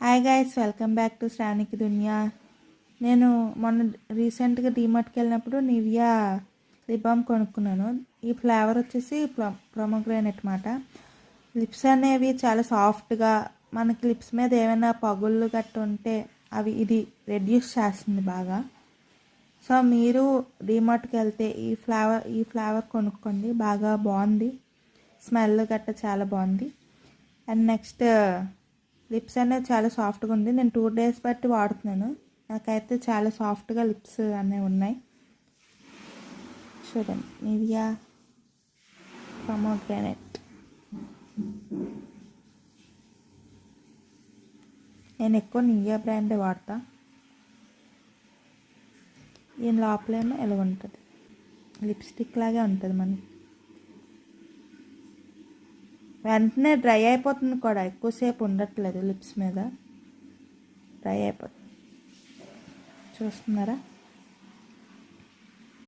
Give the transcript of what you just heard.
Hi guys, welcome back to శ్రావణికి దునియా. నేను మొన్న రీసెంట్గా డీమార్ట్కి వెళ్ళినప్పుడు నివియా లిప్ బామ్ కొనుక్కున్నాను. ఈ ఫ్లేవర్ వచ్చేసి ప్రొమోగ్రానేట్ మాట. లిప్స్ అనేవి చాలా సాఫ్ట్గా, మనకి లిప్స్ మీద ఏమైనా పగుళ్ళు గట్ట ఉంటే అవి ఇది రెడ్యూస్ చేస్తుంది బాగా. సో మీరు డీమార్ట్కి వెళ్తే ఈ ఫ్లేవర్ కొనుక్కోండి, బాగా బాగుంది. స్మెల్ గట్ట చాలా బాగుంది. అండ్ నెక్స్ట్ లిప్స్ అనేది చాలా సాఫ్ట్గా ఉంది. నేను 2 days బట్టి వాడుతున్నాను. నాకైతే చాలా సాఫ్ట్గా లిప్స్ అనేవి ఉన్నాయి. చూడండి, నివియా ప్రొమోగ్రానేట్. నేను ఎక్కువ నివియా బ్రాండే వాడతా. ఈయన లోపలేమో ఎలా ఉంటుంది, లిప్స్టిక్ లాగే ఉంటుంది. మనకి వెంటనే డ్రై అయిపోతుంది కూడా, ఎక్కువసేపు ఉండట్లేదు లిప్స్ మీద, డ్రై అయిపోతుంది. చూస్తున్నారా?